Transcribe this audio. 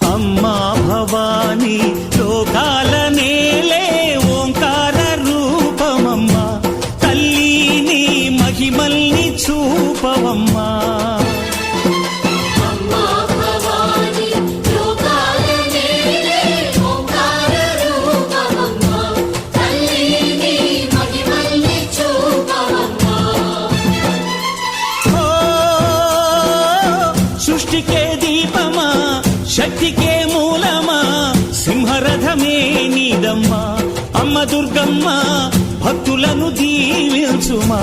అమ్మా భవానీ లోకాల నేలే ఓంకార రూపమమ్మా తల్లి నీ మహిమల్ని చూపవమ్మా సృష్టికే దీపమా శక్తికే మూలమా సింహరథమే నీదమ్మా అమ్మ దుర్గమ్మ భక్తులను దీవించుమా